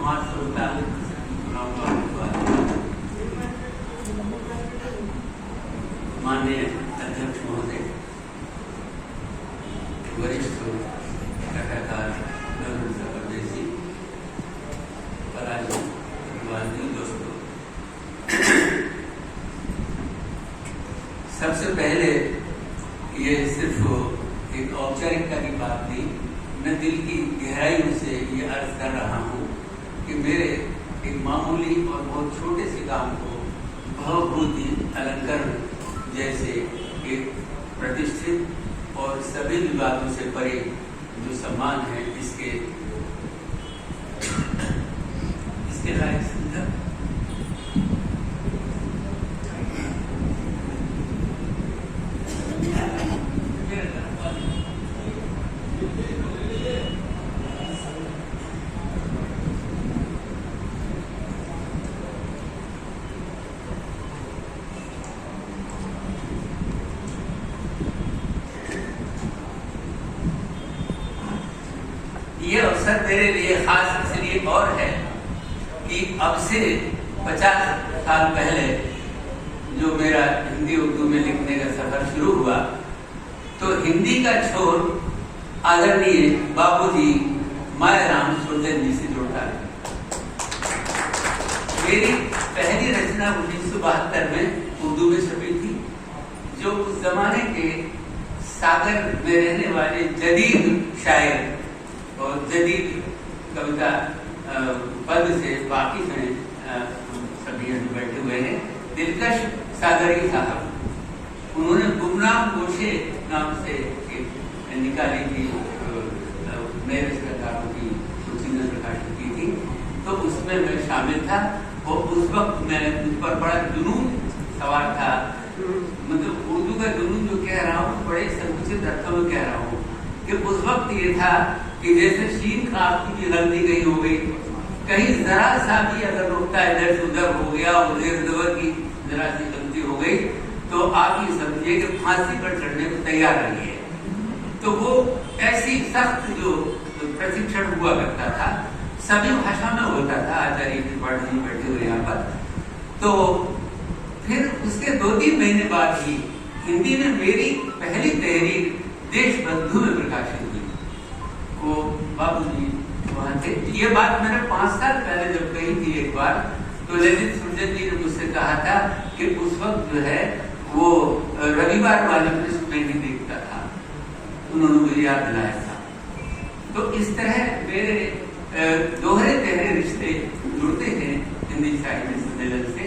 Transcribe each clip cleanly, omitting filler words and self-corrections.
महाश्रोता माननीय अध्यक्ष महोदय, वरिष्ठ कथाकार परदेशी पराजी दोस्तों, सबसे पहले ये सिर्फ एक औपचारिकता की बात नहीं, मैं दिल की गहराइयों से ये अर्ज कर रहा हूँ कि मेरे एक मामूली और बहुत छोटे से काम को भवभूति अलंकरण जैसे एक प्रतिष्ठित और सभी विवादों से परे जो सम्मान है इसके लायक समझा। ये अवसर मेरे लिए खास इसलिए और है कि अब से 50 साल पहले जो मेरा हिंदी उर्दू में लिखने का सफर शुरू हुआ तो हिंदी का छोर आदरणीय बाबूजी मायाराम सुरजन जी से जुड़ता है। मेरी पहली रचना 1972 में उर्दू में छपी थी, जो उस जमाने के सागर में रहने वाले जदीद शायर और जदीद कविता पद से बाकी में सभी बैठे हुए हैं, दिलकश सागरी साहब, उन्होंने गुमनाम गोशे नाम से एक निकाली थी, मेरे कथाओं की सूची में प्रकाशित की थी, तो उसमें मैं शामिल था और उस वक्त मैं उस पर बड़ा जुनून सवार था। मतलब उर्दू का जुनून जो कह रहा हूँ बड़े संकुचित अर्थों में कह रहा हूँ कि उस वक्त ये था कि जैसे शीन काफ की भी गलती कहीं हो गई, कहीं जरा सा भी अगर रुकता इधर से उधर हो गया और इधर की जरा सी गलती हो गई तो आप ये समझिए कि फांसी पर चढ़ने को तैयार रहिए। तो वो ऐसी सख्त जो प्रशिक्षण हुआ करता था, सभी भाषा में होता था, आचार्य त्रिपाठी जी बैठे हुए यहाँ पर। तो फिर उसके 2-3 महीने बाद ही हिंदी में मेरी पहली तहरीर देशबंधु में प्रकाशित हुई। वो बाबूजी वहाँ थे। ये बात मैंने 5 साल पहले जब कही थी एक बार, तो ललित सुरजन जी ने मुझसे कहा था कि उस वक्त जो है वो रविवार वाले पृष्ठ में ही देखता था, उन्होंने मुझे याद दिलाया था। तो इस तरह मेरे दोहरे गहरे रिश्ते जुड़ते हैं हिंदी साहित्य सम्मेलन से।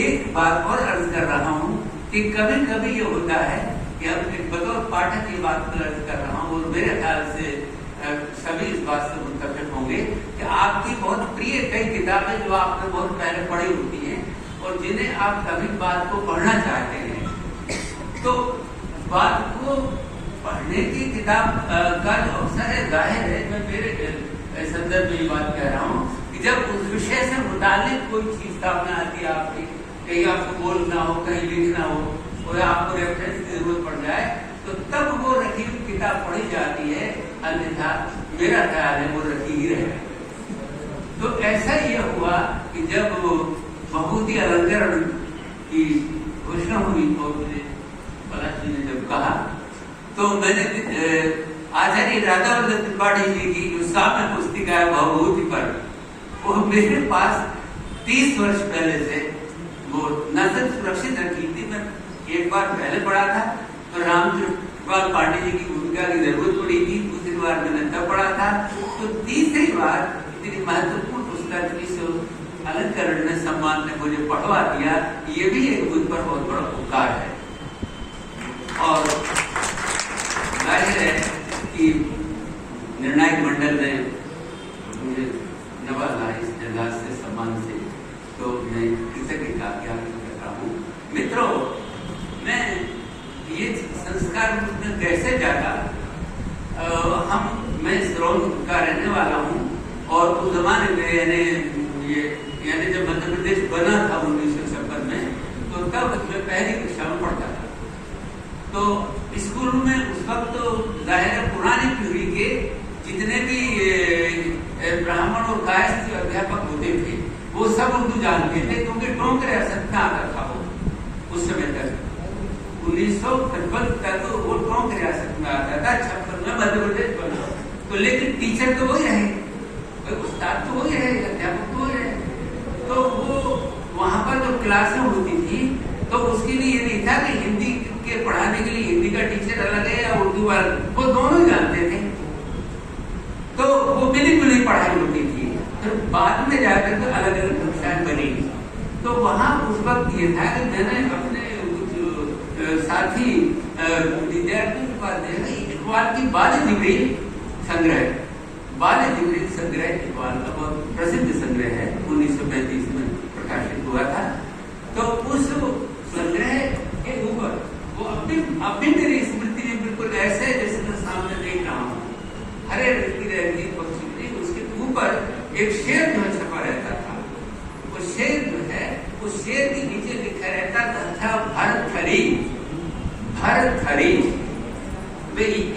एक बात और अर्ज कर रहा हूँ कि कभी कभी ये होता है कि अब एक बतौर पाठक ये बात पर अर्ज कर रहा हूँ और मेरे ख्याल से सभी इस बात से मुत्तफिक होंगे कि आपकी बहुत प्रिय कई किताबें जो आपने बहुत पहले पढ़ी होती हैं और जिन्हें आप कभी बात को पढ़ना चाहते हैं, तो बात को पढ़ने की किताब का जो अवसर है, जाहिर है, मैं मेरे संदर्भ में ये बात कह रहा हूँ कि जब उस विषय से मुतालिक कोई चीज सामने आती है, आपकी कहीं आपको बोलना हो, कहीं लिखना हो और आपको रेफरेंस की जरूरत पड़ जाए, तो तब वो रखी हुई किताब पढ़ी जाती है, अन्यथा मेरा ख्याल है वो रखी ही रहेगा। तो ऐसा ये हुआ कि जब भवभूति अलंकरण की घोषणा हुई और मुझे पलाश जी ने जब कहा, तो मैंने आचार्य राधावर्धन त्रिपाठी जी की जो साम्य पुस्तिका है भवभूति पर, वो मेरे पास 30 वर्ष पहले से वो न सिर्फ सुरक्षित रखी थी, मैं एक बार पहले पढ़ा था तो रामकृपाल पांडे जी की भूमिका की जरूरत पड़ी थी, दूसरी बार मैंने तब पढ़ा था, तो तीसरी बार इतनी महत्वपूर्ण पुस्तक इस अलंकरण ने सम्मान ने मुझे पढ़वा दिया, ये भी एक मुझ पर बहुत बड़ा उपकार है। और जाहिर है कि निर्णायक मंडल ने मुझे नवाजा इस जगह से सम्मान से, तो मैं कृतज्ञता ज्ञापन करता हूँ। मित्रों, मैं ये संस्कार में कैसे जागा, मैं सिरौन का रहने वाला हूँ और उस जमाने में यानी जब मध्य प्रदेश बना था 1956 में, तो तब मैं पहली कक्षा में पढ़ता था। तो स्कूल में उस वक्त तो जाहिर है पुरानी पीढ़ी के जितने भी ब्राह्मण और कायस्थ सब उर्दू जानते थे क्योंकि टोंक रियासत में आता था वो उस समय तक 1955 तक वो टोंक रियासत में आता था। 56 में मध्य प्रदेश बना। तो लेकिन टीचर तो वही रहे, उस्ताद तो वही रहे, अध्यापक तो वही रहे। तो वो वहां पर जो क्लासें होती थी तो उसके लिए ये नहीं था कि हिंदी के पढ़ाने के लिए हिंदी का टीचर अलग है या उर्दू वाला, वो दोनों जानते थे। तो वो मिली पढ़ाई होती थी। फिर बाद में जाकर के अलग अलग कक्षाएं बनी। तो वहां उस वक्त ये था कि मैंने अपने साथी विद्यार्थियों के पास देखा इकबाल की बाल जिब्रील संग्रह, बाल जिब्रील संग्रह इकबाल का बहुत प्रसिद्ध संग्रह है, 1935 में प्रकाशित हुआ था। तो उस संग्रह के ऊपर वो अभी मेरी स्मृति में बिल्कुल ऐसे जैसे मैं सामने देख रहा हूँ, हरे रंग की पक्षी, उसके ऊपर एक शेर जो छपा रहता था। वो शेर जो है, उस शेर के नीचे लिखा रहता था भरथरी, भरथरी।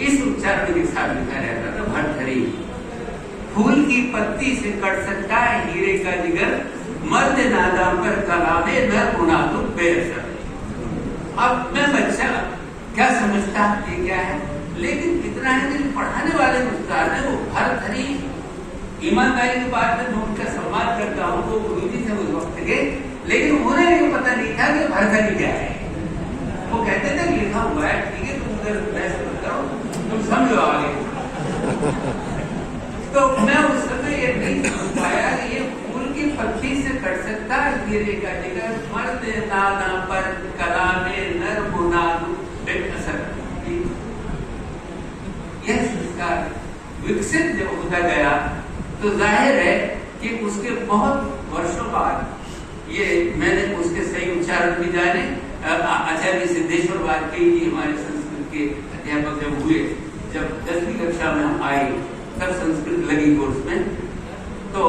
इस उच्चारण के साथ लिखा रहता था भरथरी। फूल की पत्ती से कट सकता है हीरे का जिगर, मर्द नादा पर कलामे न गुना तो बेअसर। अब मैं बच्चा क्या समझता ये क्या है, लेकिन इतना है कि पढ़ाने वाले उस्ताद है वो भरथरी। ईमानदारी की बात है, मैं उनका सम्मान करता हूँ, वो गुरुजी थे उस वक्त के, लेकिन उन्हें ये पता नहीं था कि भरथरी क्या है। वो कहते थे लिखा हुआ है, ठीक है, तुम उधर बहस मत करो, तुम समझो आगे। तो मैं उस समय ये नहीं समझ पाया कि ये फूल की पत्ती से कट सकता है हीरे का जिगर, मर्द नादा पर कलामे नर मुनादु बेअसर। यह संस्कार विकसित जब होता गया तो जाहिर है कि उसके बहुत वर्षों बाद ये मैंने उसके सही उच्चारण भी जाने। आचार्य सिद्धेश्वर वाजपेयी जी हमारे संस्कृत के अध्यापक जब हुए, जब 10वीं कक्षा में हम आए तब संस्कृत लगी कोर्स में, तो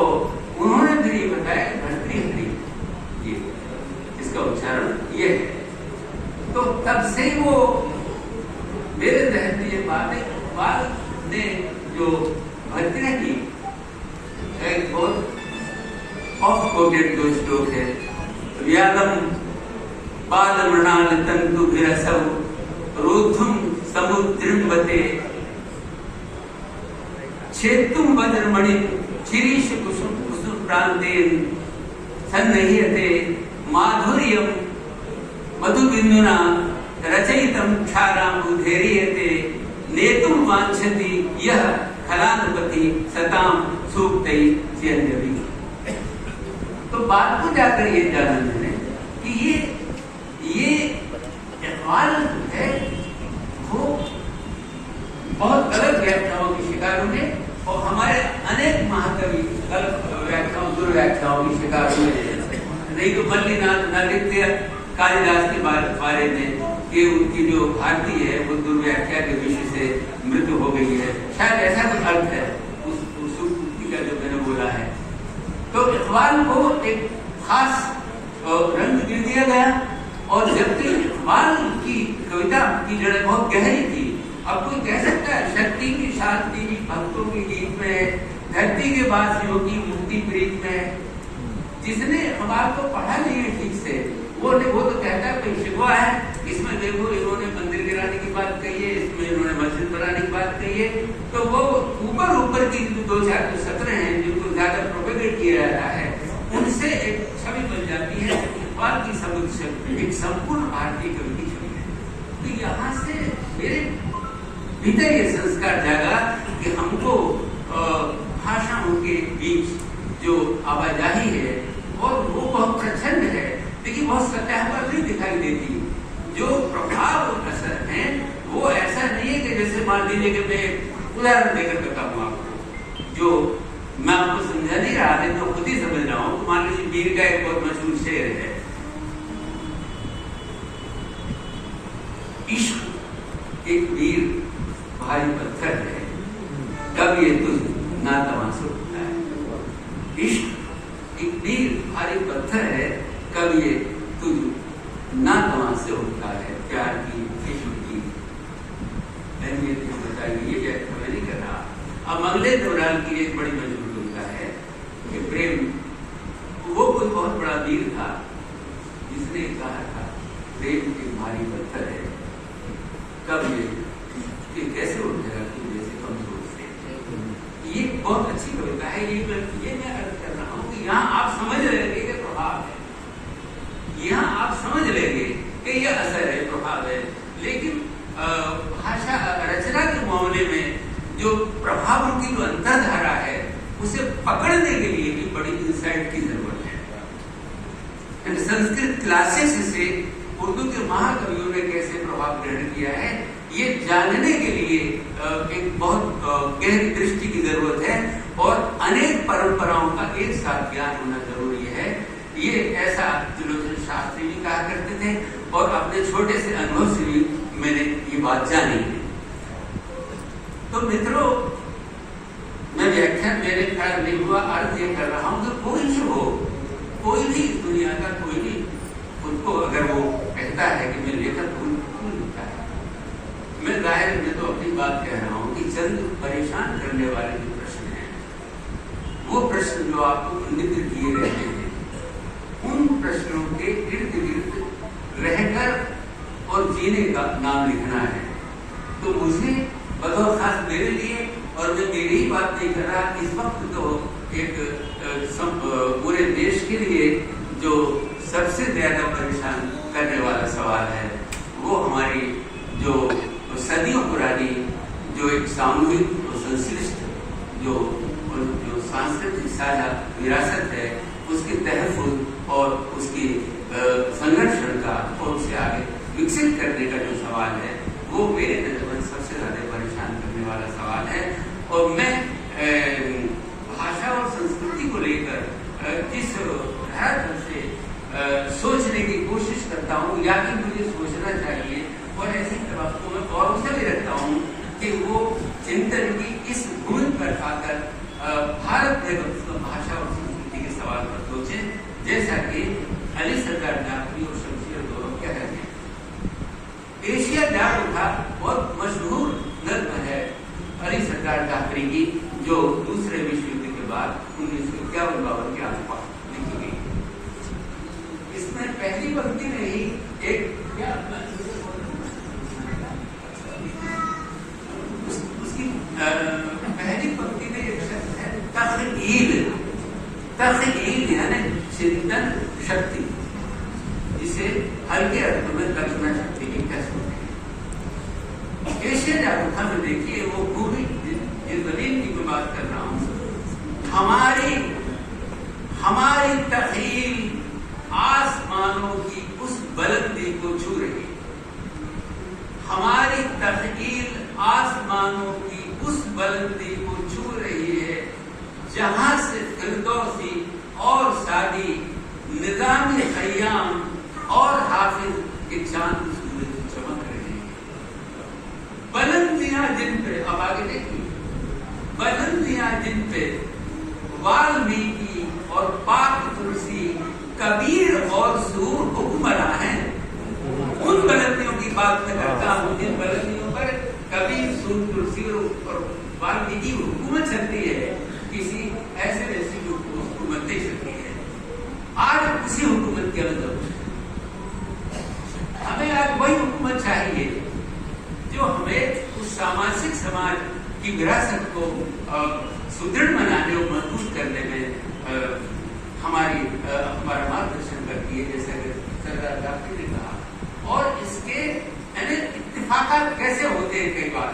उन्होंने फिर ये बताया कि भरतरी ये इसका उच्चारण ये है। तो तब से ही वो मेरे जहन में ये बात है। इकबाल ने जो भरतरी की एक बहुत ऑफ कोटेड जो श्लोक है, व्यालम बाल मृणाल तंतु भिरसव रोधुम समुद्रिम्बते क्षेतुम वज्रमणि शिरीष कुसुम कुसुम प्रांतेन सन्नह्यते माधुर्यम मधुबिंदुना रचयितम क्षाराम उधेर्यते नेतुम वांछति यह खलानपति सताम सूक्तै चिरंजीवी। तो बात को जाकर ये जाना मैंने कि ये इकबाल है वो बहुत गलत व्याख्याओं की शिकार हुए और हमारे अनेक महाकवि गलत व्याख्याओं दुर्व्याख्याओं की शिकार हुए। नहीं तो मल्लिनाथ नृत्य कालिदास के बारे में कि उनकी जो भारती है वो दुर्व्याख्या के विषय से मृत्यु हो गई है, शायद ऐसा कुछ अर्थ है उस सूक्ति का जो मैंने बोला है। तो इकबाल को एक खास रंग दे दिया गया और जबकि इकबाल की कविता की जड़ें बहुत गहरी थी। अब कोई कह सकता है शक्ति की शांति भक्तों के गीत में, धरती के वासियों की मुक्ति प्रीत में, जिसने इकबाल को पढ़ा नहीं है ठीक से वो तो कहता है कोई शिकवा है, इसमें देखो इन्होंने मंदिर गिराने की बात कही है, इसमें इन्होंने मस्जिद बनाने की बात कही है। तो वो ऊपर की दो चार जो सत्र हैं जिनको ज्यादा प्रोपेगेट किया जाता है उनसे एक छवि बन जाती है इकबाल की समुद्र एक संपूर्ण भारतीय कवि की छवि है। तो यहाँ से मेरे भीतर ये संस्कार जागा कि हमको भाषाओं के बीच जो आवाजाही है और वो बहुत प्रचंड है, लेकिन बहुत सतह पर नहीं दिखाई देती। जो प्रभाव और असर है वो ऐसा नहीं है कि जैसे मान लीजिए कि मैं उदाहरण देकर बताऊँ आपको, जो मैं आपको समझा नहीं रहा है तो खुद ही समझ रहा हूँ। मान लीजिए मीर का एक बहुत मशहूर शेर है, इश्क एक वीर भारी पत्थर है, कब ये तुझ ना तमाशा होता है। इश्क एक वीर भारी पत्थर है, कब ये तुझ ना तमाशा होता है। प्यार की इश्क की अहमियत बताइए, ये व्याख्या मैं नहीं कर रहा। अब मंगले दौरान की एक बड़ी मजबूत होता है कि प्रेम वो बहुत अच्छी कविता है। ये मैं अर्ज कर रहा हूँ कि यहाँ आप समझ लेंगे कि प्रभाव है, यहाँ आप समझ लेंगे कि ये असर है, प्रभाव है। लेकिन भाषा रचना के मामले में जो प्रभावों की जो अंतर्धारा है उसे पकड़ने के लिए भी बड़ी इंसाइट की जरूरत है। संस्कृत क्लासिक्स से उर्दू के महाकवियों ने कैसे प्रभाव ग्रहण किया है, ये जानने के लिए एक बहुत गहरी दृष्टि की जरूरत है और अनेक परंपराओं का एक साथ ज्ञान होना जरूरी है। ये ऐसा त्रिलोचन शास्त्री भी कहा करते थे और अपने छोटे से अनुभव से भी मैंने ये बात जानी है। तो मित्रों, मैं व्याख्यान मेरे ख्याल नहीं हुआ, अर्थ ये कर रहा हूं कि कोई भी हो, कोई भी इस दुनिया का कोई भी खुद को अगर वो कहता है कि मैं लेखक हूं, लिखता है, मैं जाहिर में तो अपनी बात कह रहा हूं कि चंद परेशान करने वाले जो प्रश्न हैं, वो प्रश्न जो आपको नित्य किए रहते हैं, उन प्रश्नों के इर्द गिर्द रहकर और जीने का नाम लिखना है। तो मुझे बतौर खास मेरे लिए, और मैं मेरी ही बात नहीं कर रहा, इस वक्त तो एक पूरे देश के लिए जो सबसे ज्यादा परेशान करने वाला सवाल है वो हमारी जो सदियों पुरानी जो एक सामूहिक और संश्लिष्ट जो सांस्कृतिक साझा विरासत है, उसके तहफ़्फ़ुज़ और उसकी संरक्षण का और उसे आगे विकसित करने का जो सवाल है, वो मेरे नजर में सबसे ज्यादा परेशान करने वाला सवाल है। और मैं भाषा और संस्कृति को लेकर जिस ढंग से सोचने की कोशिश करता हूँ, या कि मुझे सोचना चाहिए, और ऐसी वक्तों में गौरव से भी रखता हूँ कि वो चिंतन की इस भूमि पर आकर भारत में भाषा और संस्कृति के सवाल पर सोचे, जैसा कि अली सरदार जाफरी और शमशेर दोनों कह रहे हैं। एशिया जाग उठा बहुत मशहूर नज्म है अली सरदार जाफरी की, जो दूसरे विश्व युद्ध के बाद 1951-52 के आसपास लिखी गई। इसमें पहली पंक्ति में ही एक उसकी पहली पंक्ति में एक शब्द है तख़यील। तख़यील यानी चिंतन शक्ति, जिसे हल्के अर्थ में कल्पना शक्ति की कह सकते हैं। एशिया जागरूकता में देखिए, वो भूमि जिस जमीन की मैं बात कर रहा हूँ, हमारी तख़यील आसमानों की उस बुलंदी को छू रही है। हमारी तख़यील आसमानों की उस बुलंदी को छू रही है, जहां से फिरदौसी और सादी निज़ाम ख़य्याम और हाफिज के चांद सूरज चमक रहे हैं। बुलंदियां जिन पे, अब आगे देखिए, बुलंदियां जिन पे वाल्मीकि और पाक तुलसी, कबीर और सूर हुक्मरां हैं, उन बुलंदियों की बात मैं करता हूँ जिन बुलंदियों पर कबीर, सूर, तुलसी और वाल्मीकि हुकूमत चलती है। किसी ऐसे व्यक्ति को हुकूमत दे सकती है। आज उसी हुकूमत के अंदर हमें आज वही हुकूमत चाहिए जो हमें उस सामाजिक समाज की विरासत को सुदृढ़ बनाने और मजबूत करने में हमारा मार्गदर्शन करती है, जैसा कि सरदार जाफरी ने कहा। और इसके इत्तेफाक कैसे होते हैं कई बार,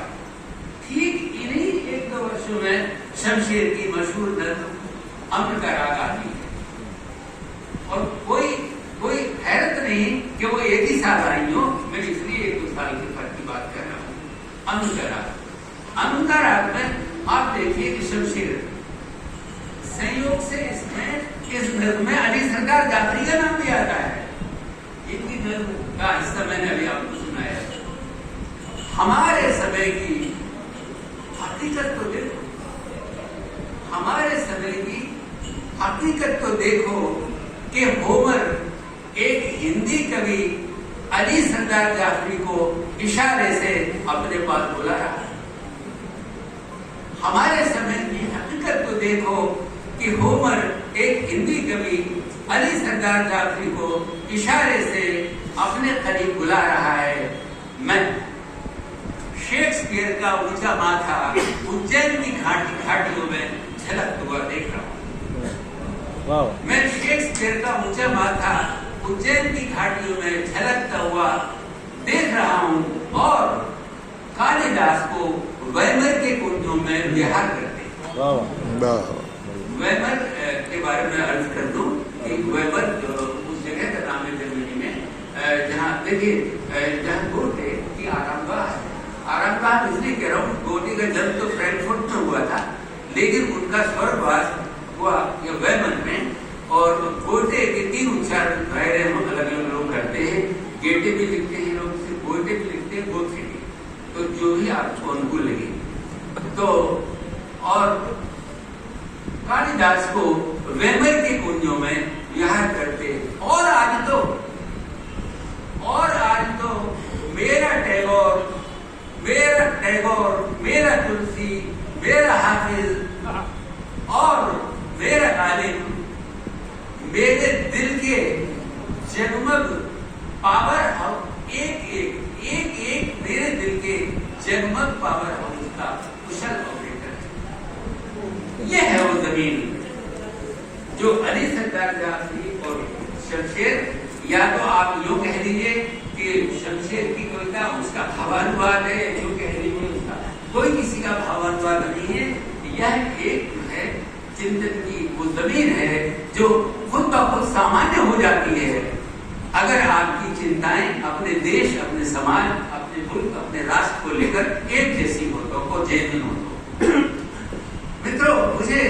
ठीक इन्हीं 1-2 वर्षों में शमशेर की मशहूर नज्म अम्र का राग आती है, और कोई हैरत नहीं कि वो एक ही साल आई हो। मैं इसलिए 1-2 साल के फर्क की बात कर रहा हूँ। अम्र का राग में आप देखिए कि शमशेर संयोग से इस नज्म में अली सरदार जाफरी का नाम भी आता है। इनकी नज्म का हिस्सा मैंने अभी आपको सुनाया। हमारे समय की हकीकत तो देखो, हमारे समय की हकीकत तो देखो कि होमर एक हिंदी कवि अली सरदार जाफरी को इशारे से अपने पास बुला रहा है। हमारे समय की हकीकत तो देखो कि होमर एक हिंदी कवि अली सरदार जाफरी को इशारे से अपने करीब बुला रहा है। मैं शेक्सपियर का ऊंचा माथा उज्जैन की घाटियों में झलकता हुआ देख रहा हूँ। मैं शेक्सपियर का ऊंचा माथा उज्जैन की घाटियों में झलकता हुआ देख रहा हूँ और कालिदास को वैमर के कुंजों में विहार करते हैं। वैमर के बारे में अर्ज कर दूं कि वैमर उस जगह का नाम है जर्मनी में जहाँ देखिए जहाँ गोटे की आरामगाह है। आरामगाह इसलिए कह रहा हूँ, गोटे का जन्म तो फ्रैंकफर्ट में हुआ था, लेकिन उनका स्वर्गवास हुआ ये वैमर में। और गोटे के 3 उच्चारण अलग अलग लोग करते हैं, गेटे भी लिखते हैं लोग, सिर्फ गोटे भी लिखते हैं, गोथे भी, तो जो ही आपको अनुकूल लगे। तो और कालिदास को वैमर के कुंजों में विहार करते। और आज तो मेरा टैगोर, मेरा तुलसी, मेरा हाफिज और मेरा गालिब मेरे दिल के जगमग पावर हाउस एक मेरे दिल के जगमग पावर हाउस का कुशल ऑपरेटर है। यह है वो जमीन जो अली सरदार जाफरी और शमशेर, या तो आप यूं कह लीजिए कि शमशेर की कविता उसका भावानुवाद है, यूं कह लीजिए उसका कोई किसी का भावानुवाद नहीं है। यह एक है चिंतन की वो जमीन है जो खुद ब खुद सामान्य हो जाती है अगर आपकी चिंताएं अपने देश, अपने समाज, अपने मुल्क, अपने राष्ट्र को लेकर एक जैसी हो तो जेन्युइन हो तो। मित्रों, मुझे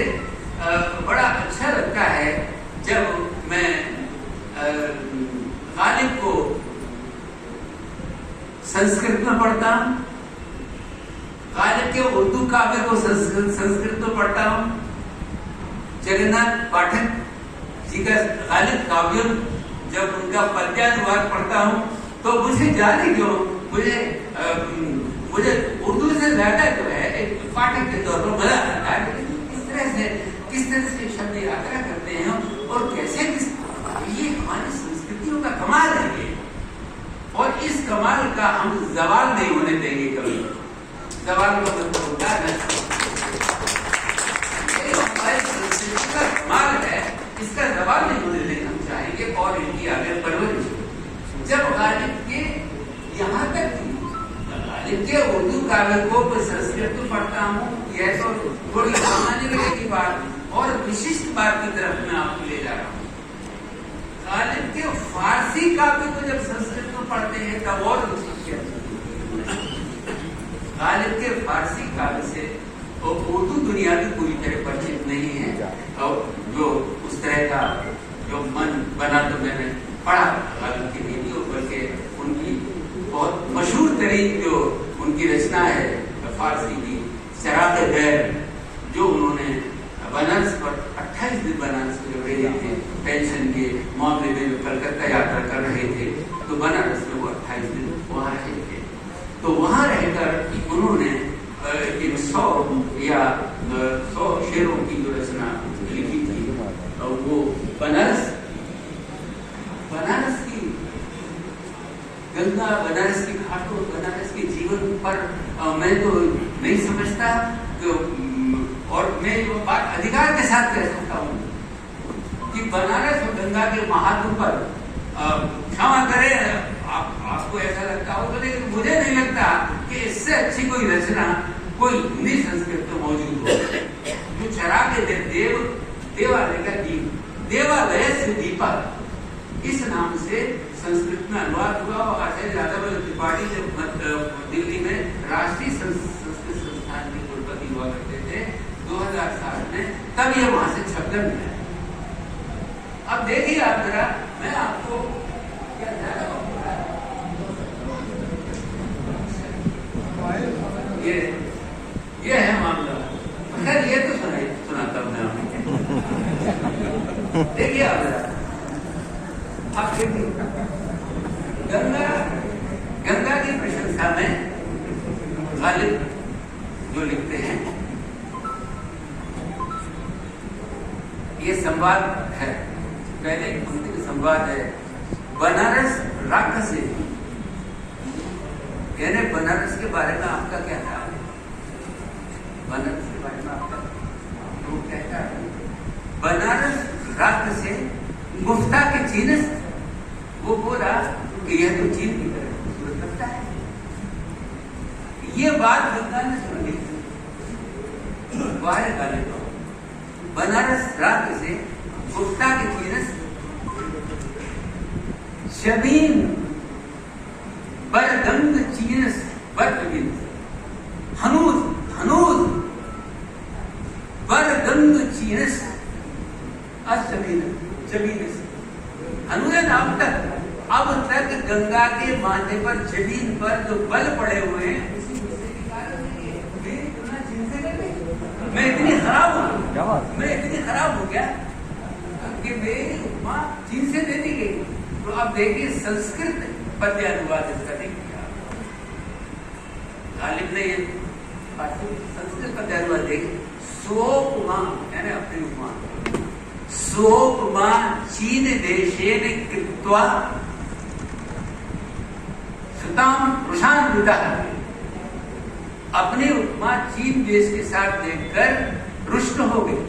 बड़ा अच्छा लगता है जब मैं गालिब को संस्कृत में पढ़ता हूँ, गालिब के उर्दू काव्य को संस्कृत में पढ़ता हूँ, जगन्नाथ पाठक जी का गालिब काव्य जब उनका पद्यानुवाद पढ़ता हूँ तो मुझे जाने क्यों मुझे उर्दू से ज्यादा जो है एक पाठक के तौर पर मजा आता है किस तरह से शब्द यात्रा करते हैं और कैसे ये हमारी संस्कृतियों का कमाल है ये, और इस कमाल का हम जवाल नहीं होने देंगे कभी। जवाल का मतलब होता है हमारी संस्कृति का कमाल है, इसका जवाब नहीं होने देना हम चाहेंगे और इनकी आगे परवरिश। जब गालिब के यहाँ तक गालिब के उर्दू काव्य को संस्कृत में पढ़ता हूँ, यह तो थोड़ी सामान्य लगे की बात, और विशिष्ट बात की तरफ मैं आपको ले जा रहा हूँ। गालिब के फारसी काव्य को जब संस्कृत में पढ़ते हैं तब और गालिब के फारसी काव्य से तो उर्दू दुनिया भी पूरी तरह परिचित नहीं है, और जो उस तरह का जो मन बना तो मैंने पढ़ा गालिब की नीतियों पर के उनकी बहुत मशहूर तरीन जो उनकी रचना है फारसी की शराब बैर, जो उन्होंने बनारस पर 28 दिन बनारस में रहे थे पेंशन के मामले में, कलकत्ता यात्रा कर रहे थे तो बनारस में वो 28 दिन वहाँ रहे थे। तो वहाँ रहकर उन्होंने 100 या 100 शेरों की जो रचना लिखी थी, और वो बनारस की गंगा, बनारस की घाटों, बनारस के जीवन पर मैं तो नहीं समझता कि, और मैं ये बात अधिकार के साथ कह सकता हूँ कि बनारस और गंगा के महात्म पर क्षमा करें आपको ऐसा लगता होगा, लेकिन मुझे नहीं लगता कि इससे अच्छी कोई रचना कोई हिंदी संस्कृत में मौजूद हो। जो चरागे देवालय का दीप, देवालय से दीपक, इस नाम से संस्कृत में अनुवाद हुआ। और आचार्य यादव त्रिपाठी जब दिल्ली में राष्ट्रीय संस्कृत संस्थान के कुलपति हुआ करते थे 2007 में, तब ये वहां से छपकर मिला। अब देखिए आप जरा, मैं आपको क्या ये है मामला। खैर ये तो सुनाता हूं मैं आपको। देखिए आप जरा, आप देखिए गंगा की प्रशंसा में गालिब जो लिखते हैं, ये संवाद है, पहले पंक्ति संवाद है। बनारस राक्षसी, यानी बनारस के बारे में आपका क्या ख्याल है? बनारस के बारे में आपका लोग कहता है बनारस रात से गुफ्ता के चीन, वो बोला कि यह तो चीन की तरह खूबसूरत लगता है। ये बात गंगा ने सुन ली, बाहर गाने को बनारस रात से गुफ्ता के चीन शबीन बरगंग चीनस बरगंग हनूज हनूज बरगंग चीनस अशबीन जबीनस हनूज। अब तक गंगा के माथे पर जमीन पर जो बल पड़े हुए हैं उसी से मैं इतनी खराब हूँ, मैं इतनी खराब हो गया कि मेरी उपमा चीन से दे दी गई। तो अब देखिए संस्कृत पद्य अनुवाद इसका देखिए, गालिब ने ये संस्कृत पद्य अनुवाद देखिए। सोपमा यानी अपनी उपमा, सोपमा चीन देशेन कृत्वा सुताम प्रशांत, अपने उपमा चीन देश के साथ देखकर रुष्ट हो गए।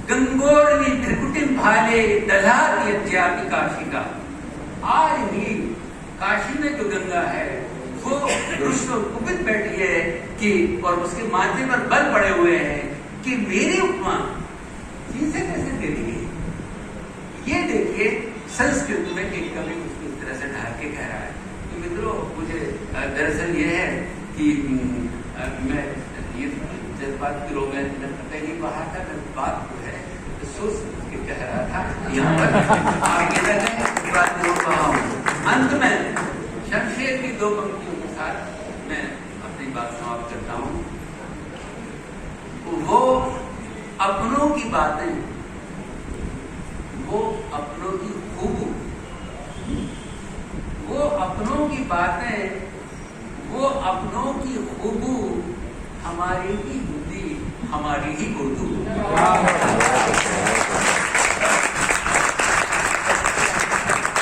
गंगोरनी त्रिकुटिम भाले दधाती अध्यापी काशी का, आज भी काशी में जो गंगा है वो रुष्ट कुपित बैठी है कि और उसके माथे पर बल पड़े हुए हैं कि मेरी उपमा चीन से कैसे दे दी गई। ये देखिए संस्कृत में एक कवि उसको इस तरह से ढाल के कह रहा है। तो मित्रों मुझे दरअसल ये है कि मैं ये जज्बात की रोग नहीं बाहर था, बात जो है तो सोच के कह रहा था, यहाँ पर आगे लगे बात रोक रहा हूँ। अंत में शमशेर की दो पंक्तियों के साथ मैं अपनी बात समाप्त करता हूँ। वो अपनों की बातें, वो अपनों की खूबू, वो अपनों की बातें, वो अपनों की खूबू, हमारी ही बुद्धि, हमारी ही उर्दू।